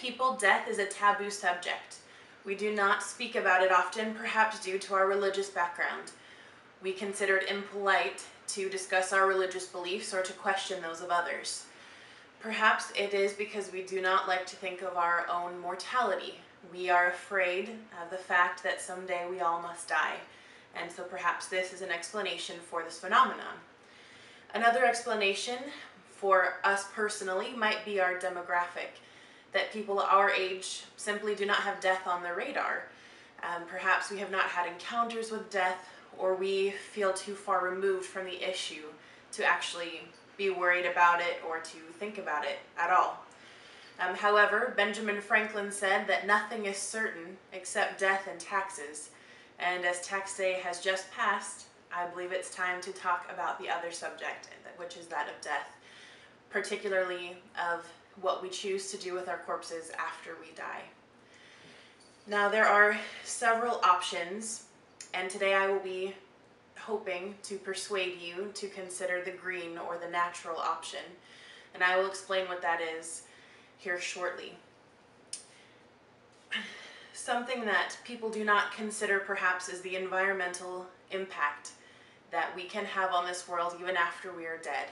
people, death is a taboo subject. We do not speak about it often, perhaps due to our religious background. We consider it impolite to discuss our religious beliefs or to question those of others. Perhaps it is because we do not like to think of our own mortality. We are afraid of the fact that someday we all must die, and so perhaps this is an explanation for this phenomenon. Another explanation for us personally might be our demographic, that people our age simply do not have death on their radar. Perhaps we have not had encounters with death, or we feel too far removed from the issue to actually be worried about it or to think about it at all. However, Benjamin Franklin said that nothing is certain except death and taxes, and as tax day has just passed, I believe it's time to talk about the other subject, which is that of death, particularly of what we choose to do with our corpses after we die. Now, there are several options, and today I will be hoping to persuade you to consider the green or the natural option, and I will explain what that is here shortly. Something that people do not consider perhaps is the environmental impact that we can have on this world even after we are dead.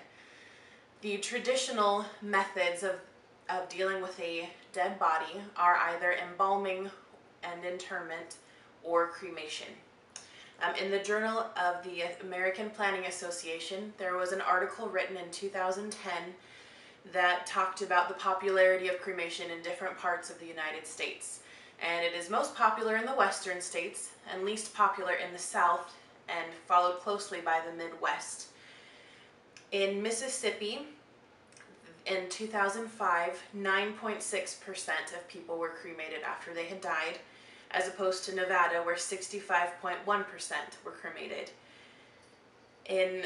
The traditional methods of dealing with a dead body are either embalming and interment or cremation. In the Journal of the American Planning Association, there was an article written in 2010 that talked about the popularity of cremation in different parts of the United States. And it is most popular in the western states and least popular in the South, and followed closely by the Midwest. In Mississippi, in 2005, 9.6% of people were cremated after they had died, as opposed to Nevada, where 65.1% were cremated. In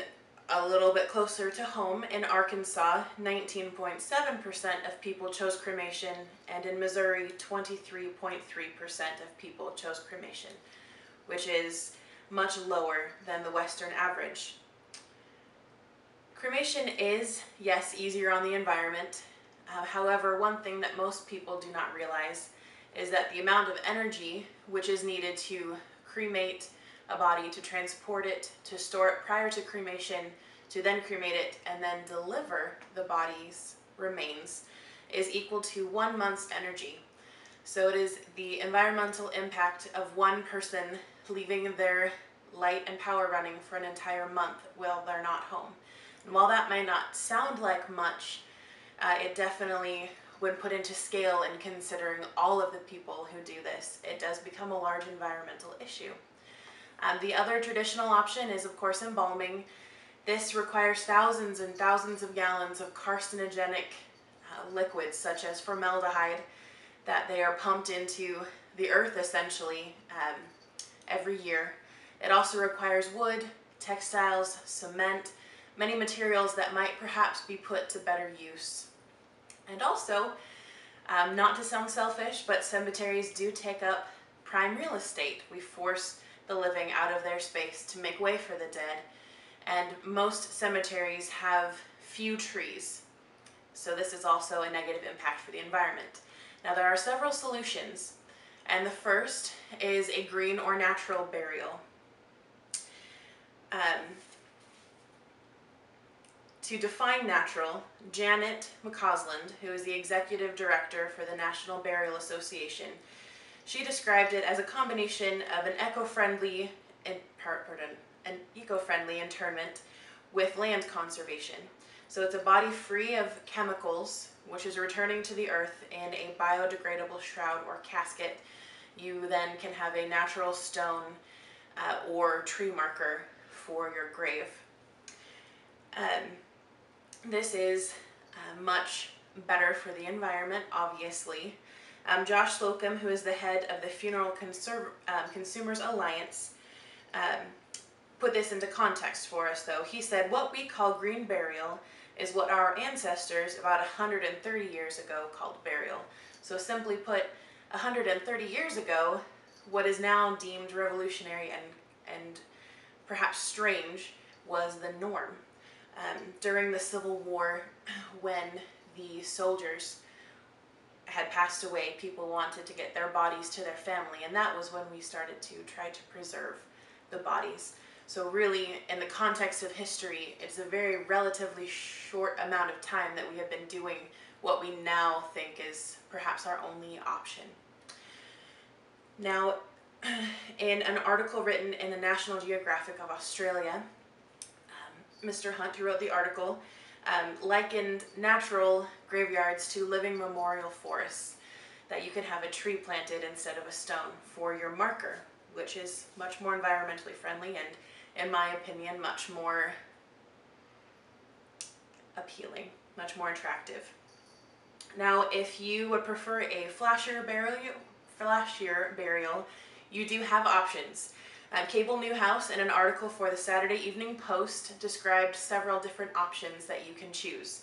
a little bit closer to home, in Arkansas, 19.7% of people chose cremation, and in Missouri, 23.3% of people chose cremation, which is much lower than the Western average. Cremation is, yes, easier on the environment. However, one thing that most people do not realize is that the amount of energy which is needed to cremate a body, to transport it, to store it prior to cremation, to then cremate it, and then deliver the body's remains is equal to 1 month's energy. So it is the environmental impact of one person leaving their light and power running for an entire month while they're not home. And while that might not sound like much, it definitely, when put into scale and considering all of the people who do this, it does become a large environmental issue. The other traditional option is, of course, embalming. This requires thousands and thousands of gallons of carcinogenic liquids, such as formaldehyde, that they are pumped into the earth, essentially, every year. It also requires wood, textiles, cement, many materials that might perhaps be put to better use. And also, not to sound selfish, but cemeteries do take up prime real estate. We force the living out of their space to make way for the dead, and most cemeteries have few trees, so this is also a negative impact for the environment. Now, there are several solutions, and the first is a green or natural burial. To define natural, Janet McCausland, who is the executive director for the National Burial Association, she described it as a combination of an eco-friendly interment with land conservation. So it's a body free of chemicals, which is returning to the earth in a biodegradable shroud or casket. You then can have a natural stone or tree marker for your grave. This is much better for the environment, obviously. Josh Slocum, who is the head of the Funeral Consumers Alliance, put this into context for us, though. He said, "What we call green burial is what our ancestors about 130 years ago called burial." So simply put, 130 years ago, what is now deemed revolutionary and perhaps strange was the norm. During the Civil War, when the soldiers had passed away, people wanted to get their bodies to their family, and that was when we started to try to preserve the bodies. So really, in the context of history, it's a very relatively short amount of time that we have been doing what we now think is perhaps our only option. Now, in an article written in the National Geographic of Australia, Mr. Hunt, who wrote the article, likened natural graveyards to living memorial forests, that you can have a tree planted instead of a stone for your marker, which is much more environmentally friendly and, in my opinion, much more appealing, much more attractive. Now, if you would prefer a flashier burial, you do have options. Cable Newhouse, in an article for the Saturday Evening Post, described several different options that you can choose.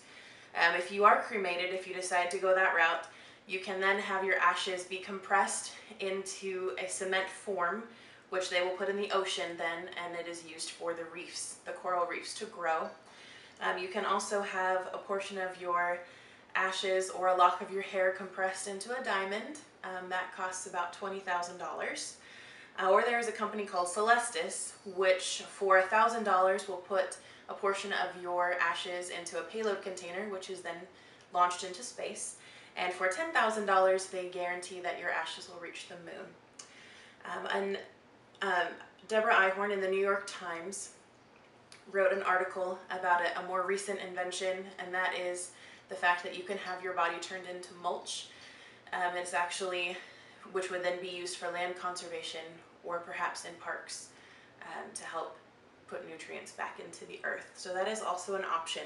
If you are cremated, if you decide to go that route, you can then have your ashes be compressed into a cement form, which they will put in the ocean then, and it is used for the reefs, the coral reefs, to grow. You can also have a portion of your ashes or a lock of your hair compressed into a diamond. That costs about $20,000. Or there is a company called Celestis, which for $1,000 will put a portion of your ashes into a payload container, which is then launched into space. And for $10,000, they guarantee that your ashes will reach the moon. Deborah Ihorn in the New York Times wrote an article about a more recent invention, and that is the fact that you can have your body turned into mulch. It's actually, which would then be used for land conservation or perhaps in parks to help put nutrients back into the earth. So that is also an option.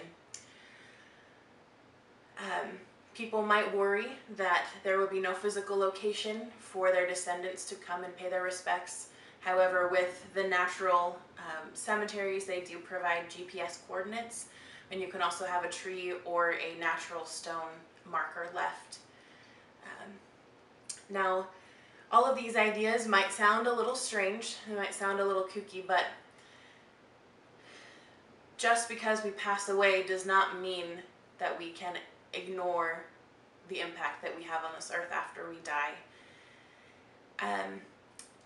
People might worry that there will be no physical location for their descendants to come and pay their respects. However, with the natural cemeteries, they do provide GPS coordinates, and you can also have a tree or a natural stone marker left. Now, all of these ideas might sound a little strange, they might sound a little kooky, but just because we pass away does not mean that we can ignore the impact that we have on this earth after we die.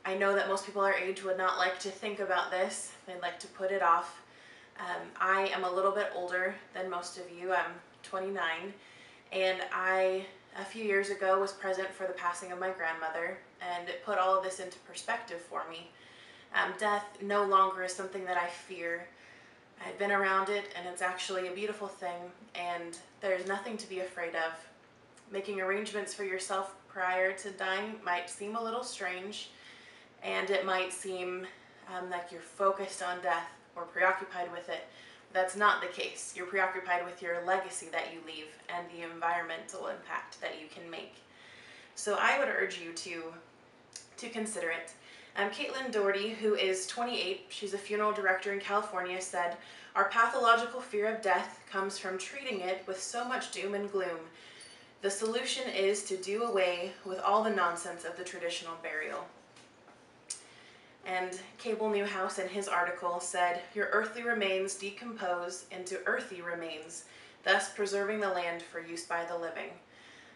I know that most people our age would not like to think about this. They'd like to put it off. I am a little bit older than most of you. I'm 29, and a few years ago, was present for the passing of my grandmother, and it put all of this into perspective for me. Death no longer is something that I fear. I've been around it, and it's actually a beautiful thing, and there's nothing to be afraid of. Making arrangements for yourself prior to dying might seem a little strange, and it might seem like you're focused on death or preoccupied with it. That's not the case. You're preoccupied with your legacy that you leave and the environmental impact that you can make. So I would urge you to consider it. Caitlin Doherty, who is 28, she's a funeral director in California, said, "Our pathological fear of death comes from treating it with so much doom and gloom. The solution is to do away with all the nonsense of the traditional burial." And Cable Newhouse in his article said, "Your earthly remains decompose into earthy remains, thus preserving the land for use by the living."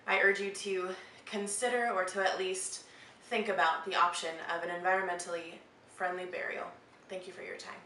I urge you to consider, or to at least think about, the option of an environmentally friendly burial. Thank you for your time.